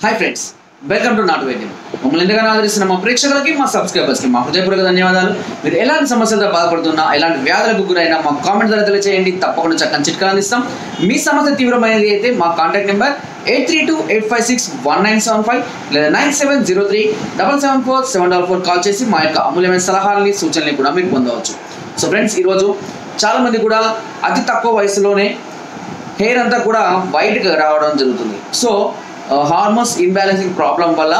Hi friends, welcome to నాటు వైద్యం. మమ్మల్ని ఎంతగానో ఆదరిస్తున్న మా ప్రేక్షకులకి, మా సబ్స్క్రైబర్స్కి మా హృదయపూర్వక ధన్యవాదాలు. మీరు ఎలాంటి సమస్యలతో బాధపడుతున్నా, ఎలాంటి వ్యాధులకు గురైనా మా కామెంట్ ద్వారా తెలియజేయండి. తప్పకుండా చక్కని చిట్కాలు అందిస్తాం. మీ సమస్య తీవ్రమైనది అయితే మా కాంటాక్ట్ నెంబర్ 8328561975 లేదా 9703774744 కాల్ చేసి మా యొక్క అమూల్యమైన సలహాలని, సూచనలు కూడా మీరు పొందవచ్చు. సో ఫ్రెండ్స్, ఈరోజు చాలామంది కూడా అతి తక్కువ వయసులోనే హెయిర్ అంతా కూడా వైట్గా రావడం జరుగుతుంది. సో హార్మోన్స్ ఇన్బ్యాలెన్సింగ్ ప్రాబ్లం వల్ల,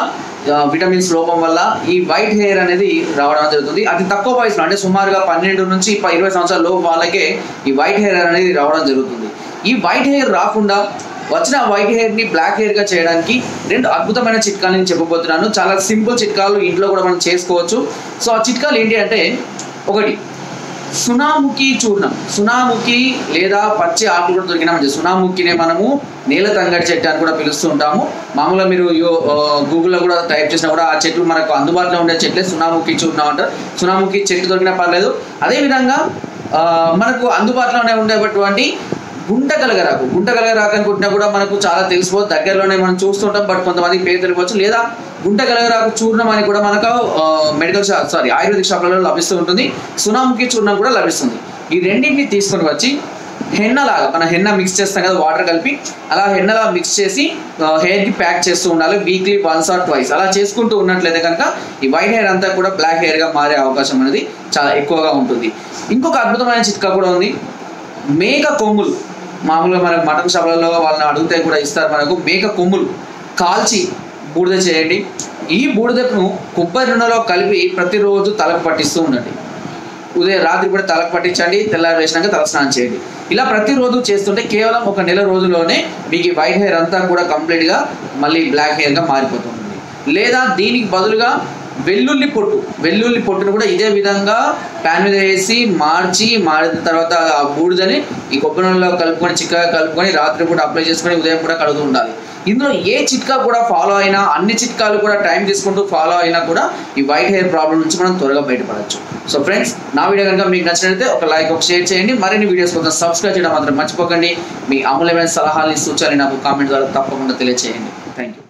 విటమిన్స్ లోపం వల్ల ఈ వైట్ హెయిర్ అనేది రావడం జరుగుతుంది. అతి తక్కువ వయసులో, అంటే సుమారుగా 12 నుంచి 20 సంవత్సరాల లోపు వాళ్ళకే ఈ వైట్ హెయిర్ అనేది రావడం జరుగుతుంది. ఈ వైట్ హెయిర్ రాకుండా వచ్చిన వైట్ హెయిర్ని బ్లాక్ హెయిర్గా చేయడానికి 2 అద్భుతమైన చిట్కాలు నేను చెప్పబోతున్నాను. చాలా సింపుల్ చిట్కాలు, ఇంట్లో కూడా మనం చేసుకోవచ్చు. సో ఆ చిట్కాలు ఏంటి అంటే, ఒకటి సునాముఖి చూర్ణం. సునాముఖి లేదా పచ్చి ఆకులు కూడా దొరికినా మంచిది. సునాముఖినే మనము నేల తంగడి చెట్టు అని కూడా పిలుస్తూ ఉంటాము. మామూలుగా మీరు గూగుల్లో కూడా టైప్ చేసినా కూడా ఆ చెట్లు మనకు అందుబాటులో ఉండే చెట్లే సునాముఖి చూర్ణం అంటారు. సునాముఖి చెట్టు దొరికినా పర్లేదు. అదేవిధంగా మనకు అందుబాటులోనే ఉండేటువంటి గుంటగలగరాకు అనుకుంటున్నా కూడా మనకు చాలా తెలిసిపోతుంది. దగ్గరలోనే మనం చూస్తుంటాం, బట్ కొంతమందికి పేరు తెలియవచ్చు. లేదా గుంటగలగరాకు చూర్ణం అని కూడా మనకు ఆయుర్వేదిక్ షాప్లలో లభిస్తూ ఉంటుంది. సునాముఖి చూర్ణం కూడా లభిస్తుంది. ఈ రెండింటిని తీసుకొని వచ్చి హెన్నలాగా, మన హెన్న మిక్స్ చేస్తాం కదా వాటర్ కలిపి, అలా హెన్నలా మిక్స్ చేసి హెయిర్కి ప్యాక్ చేస్తూ ఉండాలి. వీక్లీ 1 or 2 అలా చేసుకుంటూ ఉన్నట్లయితే కనుక ఈ వైట్ హెయిర్ అంతా కూడా బ్లాక్ హెయిర్గా మారే అవకాశం అనేది చాలా ఎక్కువగా ఉంటుంది. ఇంకొక అద్భుతమైన చిట్కా కూడా ఉంది. మేక కొమ్ములు, మామూలుగా మనకు మటన్ షాపులలో వాళ్ళని అడిగితే కూడా ఇస్తారు. మనకు మేక కొమ్ములు కాల్చి బూడిద చేయండి. ఈ బూడిదను కొబ్బరి నూనెలో కలిపి ప్రతిరోజు తలకు పట్టిస్తూ ఉండండి. ఉదయం రాత్రి కూడా తలకు పట్టించండి, తెల్లారి వేసినాక తలస్నానం చేయండి. ఇలా ప్రతిరోజు చేస్తుంటే కేవలం 1 నెల రోజుల్లోనే మీకు వైట్ హెయిర్ అంతా కూడా కంప్లీట్గా మళ్ళీ బ్లాక్ హెయిర్గా మారిపోతుంది. లేదా దీనికి బదులుగా వెల్లుల్లి పొట్టును కూడా ఇదే విధంగా ప్యాన్ మీద వేసి మారిన తర్వాత ఆ బూడిదని ఈ కొబ్బరి నూనెలో కలుపుకొని, చిక్కగా కలుపుకొని రాత్రి కూడా అప్లై చేసుకొని ఉదయం కూడా కడుగుతూ ఉండాలి. ఇందులో ఏ చిట్కా కూడా ఫాలో అయినా, అన్ని చిట్కాలు కూడా టైం తీసుకుంటూ ఫాలో అయినా కూడా ఈ వైట్ హెయిర్ ప్రాబ్లం నుంచి మనం త్వరగా బయటపడవచ్చు. సో ఫ్రెండ్స్, నా వీడియో కనుక మీకు నచ్చినట్లయితే ఒక లైక్, ఒక షేర్ చేయండి. మరిన్ని వీడియోస్ కోసం సబ్స్క్రైబ్ చేయడం మాత్రం మర్చిపోకండి. మీ అమూల్యమైన సలహాలని, సూచనలు నాకు కామెంట్ ద్వారా తప్పకుండా తెలియజేయండి. Thank you.